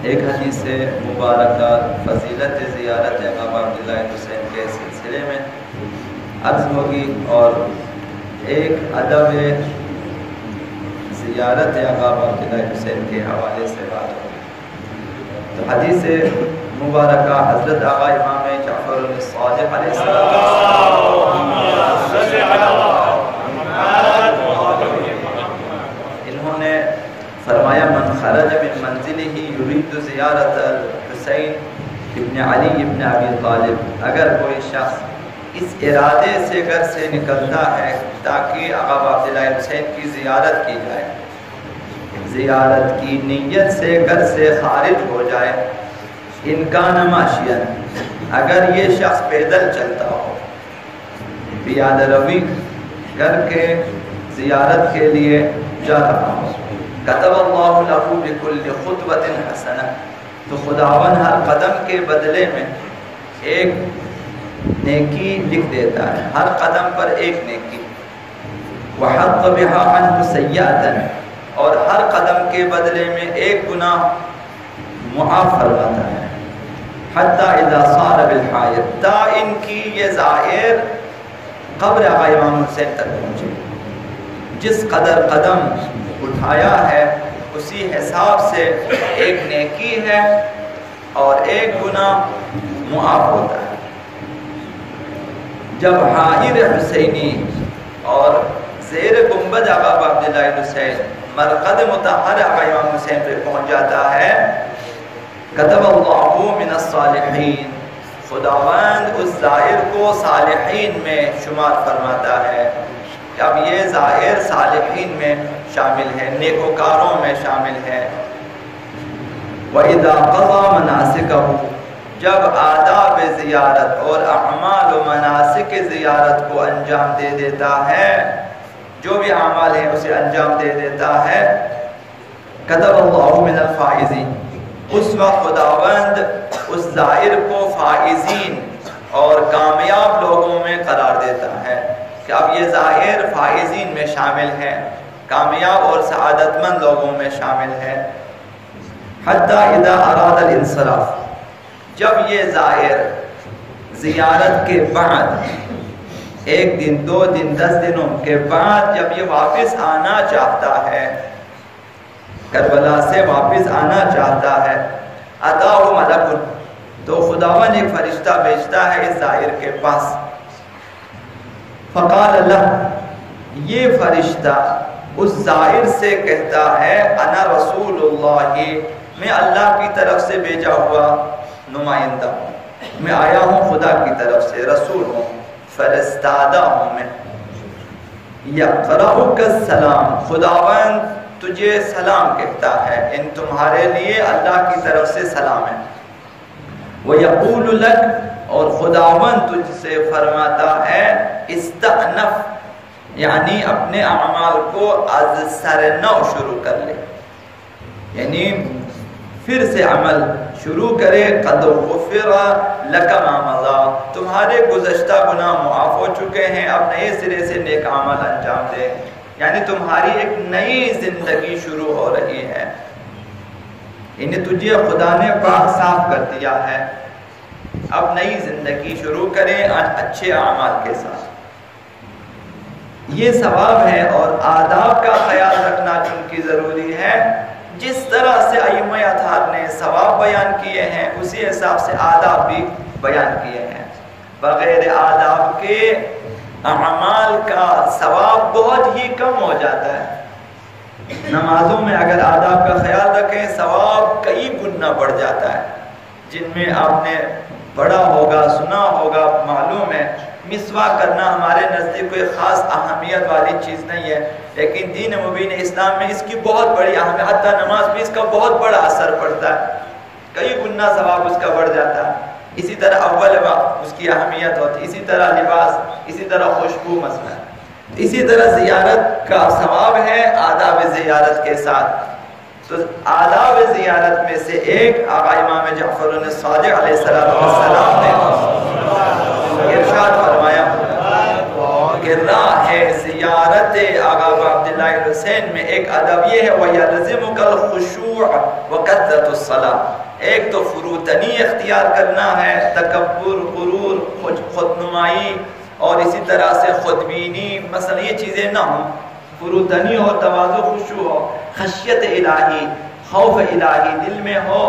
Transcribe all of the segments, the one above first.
ایک حدیث مبارکہ فضیلت زیارت آقا عبداللہ حسین کے سلسلے میں عرض ہوگی، اور ایک ادب زیارت آقا عبداللہ حسین کے حوالے سے بات ہوگی۔ تو حدیث مبارکہ حضرت آقا امام جعفر الصادق علیہ السلام انہوں نے فرمایا من خرج من منزلہ یرید زیارت الحسین ابن علی ابن ابی طالب، اگر کوئی شخص اس ارادے سے گھر سے نکلتا ہے تاکہ آقا عبداللہ حسین کی زیارت کی جائے، زیارت کی نیت سے گھر سے خارج ہو جائے، ان کان ماشیا، اگر یہ شخص پیدل چلتا ہو، پیادہ روی کر کے زیارت کے لیے جا رہا ہو، کتب اللہ لہ بکل خطوۃ حسنہ، تو خداوند ہر قدم کے بدلے میں ایک نیکی لکھ دیتا ہے، ہر قدم پر ایک نیکی، وحط بہا عنہ سیئۃ، اور ہر قدم کے بدلے میں ایک گناہ معاف فرماتا ہے، حتی اذا صار بالحائط، تا ان کی یہ زائر قبر آقا امام حسین تک پہنچے، جس قدر قدم اٹھایا ہے اسی حساب سے ایک نیکی ہے اور ایک گناہ معاف ہوتا ہے۔ جب حائر حسینی اور زیر گنبد آقا عبداللہ حسین مرقد مطہر آقا امام حسین پہ پہنچ جاتا ہے، کتب اللہ من الصالحین، خداوند اس زائر کو صالحین میں شمار فرماتا ہے، اب یہ زائر صالحین میں شامل ہے، نیکوکاروں میں شامل ہے۔ وَإِذَا قَضَى مَنَاسِكَهُ، جب آداب زیارت اور اعمال و مناسک زیارت کو انجام دے دیتا ہے، جو بھی اعمال ہیں اسے انجام دے دیتا ہے، کتب اللہ من الفائزین، اس وقت خداوند اس زائر کو فائزین اور کامیاب لوگوں میں قرار دیتا ہے کہ اب یہ زائر فائزین میں شامل ہے، کامیاب اور سعادت مند لوگوں میں شامل ہے۔ حتی اذا اراد الانصراف، جب یہ زائر زیارت کے بعد ایک دن، 2 دن، 10 دنوں کے بعد جب یہ واپس آنا چاہتا ہے، کربلا سے واپس آنا چاہتا ہے، اتاہ ملک، تو خداوند ایک فرشتہ بھیجتا ہے اس زائر کے پاس، فقال لہ، یہ فرشتہ اس زائر سے کہتا ہے، انا رسول اللہ، میں اللہ کی طرف سے بھیجا ہوا نمائندہ ہوں، میں آیا ہوں خدا کی طرف سے، رسول ہوں، فرستادہ ہوں میں، یقرأک السلام، خداوند تجھے سلام کہتا ہے، ان تمہارے لیے اللہ کی طرف سے سلام ہے، وَيَقُولُ لَكَ، اور خداوند تجھ سے فرماتا ہے، استأنف، یعنی اپنے اعمال کو از سر نو شروع کر لے، یعنی پھر سے عمل شروع کرے، قد غفر لک ما مضی، تمہارے گزشتہ گناہ معاف ہو چکے ہیں، اب نئے سرے سے نیک عمل انجام دے، یعنی تمہاری ایک نئی زندگی شروع ہو رہی ہے، یعنی تجھے خدا نے پاک صاف کر دیا ہے، اب نئی زندگی شروع کریں اچھے اعمال کے ساتھ۔ یہ ثواب ہے، اور آداب کا خیال رکھنا چونکہ ضروری ہے، جس طرح سے ائمہ اطہار نے ثواب بیان کیے ہیں اسی حساب سے آداب بھی بیان کیے ہیں، بغیر آداب کے اعمال کا ثواب بہت ہی کم ہو جاتا ہے۔ نمازوں میں اگر آداب کا خیال رکھیں ثواب کئی گنا بڑھ جاتا ہے، جن میں آپ نے پڑھا ہوگا، سنا ہوگا، معلوم ہے، مسواک کرنا ہمارے نزدیک کوئی خاص اہمیت والی چیز نہیں ہے، لیکن دین مبین اسلام میں اس کی بہت بڑی اہمیت، حتیٰ نماز میں اس کا بہت بڑا اثر پڑتا ہے، کئی گنا ثواب اس کا بڑھ جاتا ہے۔ اسی طرح اول وقت اس کی اہمیت ہوتی، اسی طرح لباس، اسی طرح خوشبو مثلا، اسی طرح زیارت کا ثواب ہے آداب زیارت کے ساتھ۔ تو آداب زیارت میں سے ایک آقا امام جعفر الصادق علیہ السلام نے ارشاد فرمایا کہ راہ زیارت آقا عبداللہ الحسین میں ایک ادب یہ ہے وَيَلْزِمُكَ الْخُشُوعَ وَكَثْرَةُ الصَّلَاةِ، ایک تو فروتنی اختیار کرنا ہے، تکبر، غرور، خود نمائی اور اسی طرح سے خودبینی، مثلا یہ چیزیں نہ ہوں، فروتنی ہو، تواضع، خشوع ہو، خشیت الہی، خوف الہی دل میں ہو،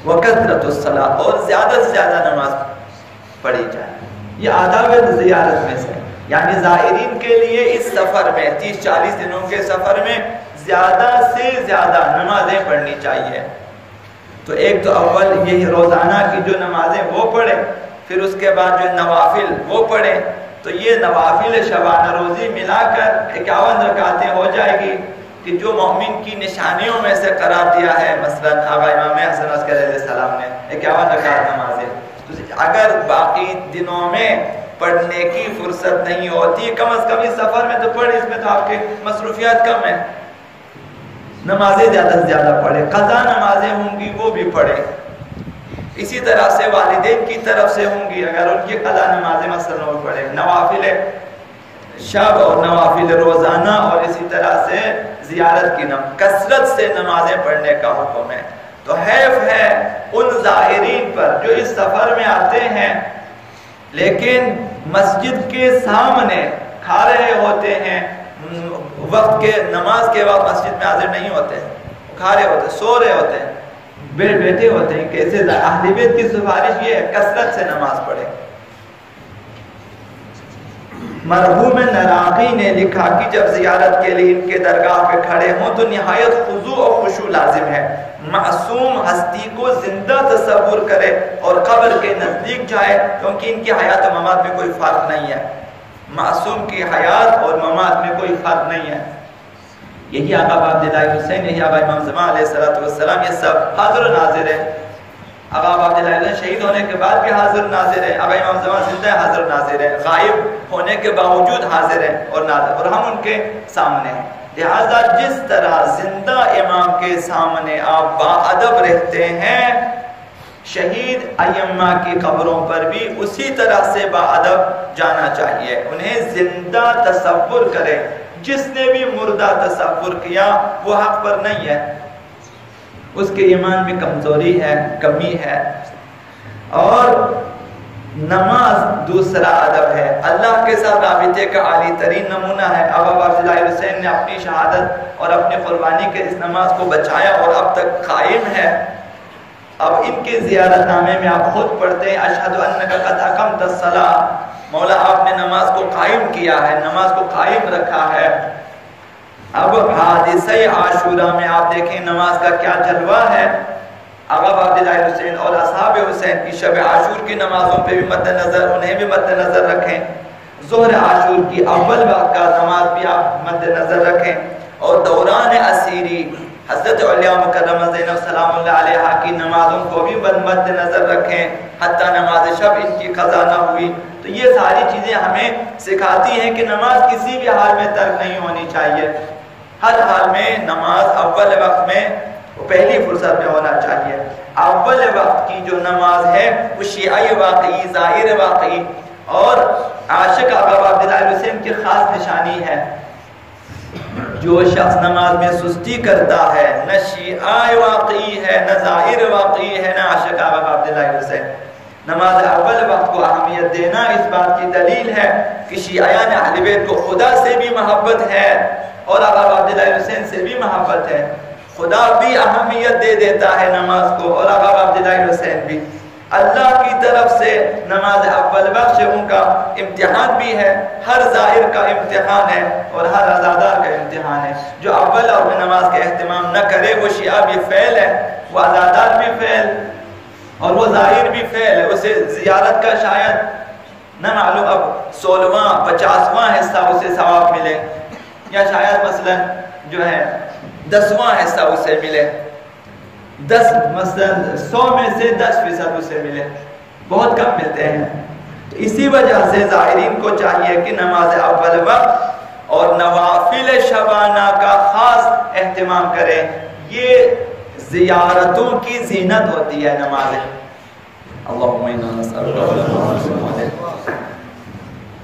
وَكَثْرَةُ الصَّلَاةِ، اور زیادہ سے زیادہ نماز پڑھی جائے۔ یہ آداب زیارت میں سے، یعنی زائرین کے لیے اس سفر میں 30-40 دنوں کے سفر میں زیادہ سے زیادہ نمازیں پڑھنی چاہیے۔ تو ایک تو اول یہی روزانہ کی جو نمازیں وہ پڑھیں، پھر اس کے بعد جو نوافل وہ پڑھیں، تو یہ نوافل شبانہ روزی ملا کر 51 رکعتیں ہو جائے گی کہ جو مومن کی نشانیوں میں سے قرار دیا ہے، مثلا آقا امام حسن عسکری علیہ السلام نے 51 رکعت نمازیں، اگر باقی دنوں میں پڑھنے کی فرصت نہیں ہوتی، کم از کم اس سفر میں تو پڑھیں، اس میں تو آپ کے مصروفیات کم ہیں، نمازیں زیادہ سے زیادہ پڑھیں، قضا نمازیں ہوں گی وہ بھی پڑھیں، اسی طرح سے والدین کی طرف سے ہوں گی اگر ان کی قضا نمازیں مثلا وہ پڑھیں، نوافل شب اور نوافل روزانہ اور اسی طرح سے زیارت کی کثرت سے نمازیں پڑھنے کا حکم ہے۔ تو حیف ہے ان زائرین پر جو اس سفر میں آتے ہیں لیکن مسجد کے سامنے کھا رہے ہوتے ہیں، وقت کے نماز کے وقت مسجد میں حاضر نہیں ہوتے، کھا رہے ہوتے، سو رہے ہوتے ہیں، بیٹھے ہوتے ہیں، کیسے؟ اہل بیت کی سفارش یہ ہے کثرت سے نماز پڑھیں۔ مرحوم نراقی نے لکھا کہ جب زیارت کے لیے ان کے درگاہ پہ کھڑے ہوں تو نہایت خضوع اور خشوع لازم ہے، معصوم ہستی کو زندہ تصور کرے اور قبر کے نزدیک جائے، کیونکہ ان کی حیات و ممات میں کوئی فرق نہیں ہے، معصوم کی حیات اور ممات میں کوئی فرق نہیں ہے۔ یہی آقا عبداللہ حسین، یہی آقا امام زمان علیہ السلام، یہ سب حاضر و ناظر ہے۔ آقا عبداللہ حسین شہید ہونے کے بعد بھی حاضر و ناظر ہے، آقا امام زمان زندہ ہے، حاضر و ناظر ہے، غائب ہونے کے باوجود حاضر ہے اور ناظر، اور ہم ان کے سامنے ہیں۔ لہذا جس طرح زندہ امام کے سامنے آپ باادب رہتے ہیں، شہید ائمہ کی قبروں پر بھی اسی طرح سے باادب جانا چاہیے، انہیں زندہ تصور کریں۔ جس نے بھی مردہ تصور کیا وہ حق پر نہیں ہے، اس کے ایمان میں کمزوری ہے، کمی ہے۔ اور نماز دوسرا ادب ہے، اللہ کے ساتھ رابطے کا عالی ترین نمونہ ہے۔ اب عبداللہ حسین نے اپنی شہادت اور اپنی قربانی کے اس نماز کو بچایا اور اب تک قائم ہے۔ اب ان کے زیارت نامے میں آپ خود پڑھتے ہیں اشہد انک قد اقمت الصلاۃ، مولا آپ نے نماز کو قائم کیا ہے، نماز کو قائم رکھا ہے۔ اب حادثہ عاشورہ میں آپ دیکھیں نماز کا کیا جلوہ ہے۔ آقا عبداللہ حسین اور اصحاب حسین کی شب عاشور کی نمازوں پہ بھی مد نظر، انہیں بھی مد نظر رکھیں۔ ظہر عاشور کی اول وقت کا نماز بھی آپ مد نظر رکھیں، اور دوران اسیری حضرت علیہ مکرمہ زینب سلام اللہ علیہا کی نمازوں کو بھی مد نظر رکھیں، حتیٰ نماز شب ان کی قضا نہ ہوئی۔ تو یہ ساری چیزیں ہمیں سکھاتی ہیں کہ نماز کسی بھی حال میں ترک نہیں ہونی چاہیے، ہر حال میں نماز اول وقت میں پہلی فرصت میں ہونا چاہیے۔ اول وقت کی جو نماز ہے وہ شیعی واقعی، ظاہر واقعی اور عاشق آقا عبداللہ حسین کی خاص نشانی ہے۔ جو شخص نماز میں سستی کرتا ہے، نہ شیعہ واقعی ہے، نہ ظاہر واقعی ہے، نہ عاشق آقا عبداللہ حسین۔ نماز اول وقت کو اہمیت دینا اس بات کی دلیل ہے کہ شیعیان اہل بیت کو خدا سے بھی محبت ہے اور آقا عبداللہ حسین سے بھی محبت ہے، خدا بھی اہمیت دے دیتا ہے نماز کو اور آقا عبداللہ حسین بھی۔ اللہ کی طرف سے نماز اول وقت سے ان کا امتحان بھی ہے، ہر ظاہر کا امتحان ہے اور ہر عزادار کا امتحان ہے۔ جو اول اور نماز کا اہتمام نہ کرے وہ شیعہ بھی فیل ہے، وہ عزادار بھی فیل اور وہ ظاہر بھی فیل ہے، اسے زیارت کا شاید نہ معلوم اب 16واں 50واں حصہ اسے ثواب ملے، یا شاید مثلا جو ہے 10واں حصہ اسے ملے، 10 مثلا 100 میں سے 10% اسے ملے، بہت کم ملتے ہیں۔ تو اسی وجہ سے زائرین کو چاہیے کہ نماز اول وقت اور نوافل شبانہ کا خاص اہتمام کریں، یہ زیارتوں کی زینت ہوتی ہے نمازیں۔ اللہم انا نسألک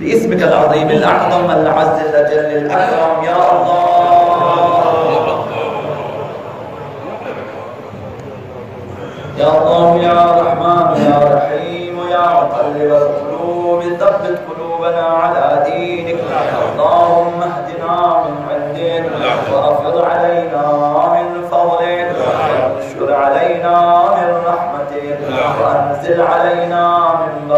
باسمك العظيم الأعظم الأعز الأجل الأكرم يا الله يا الله يا رحمن يا رحيم يا مقلب القلوب ثبت قلوبنا على دينك اللهم اهدنا من عندك وافض علينا من فضلك وانشر علينا من رحمتك وانزل علينا من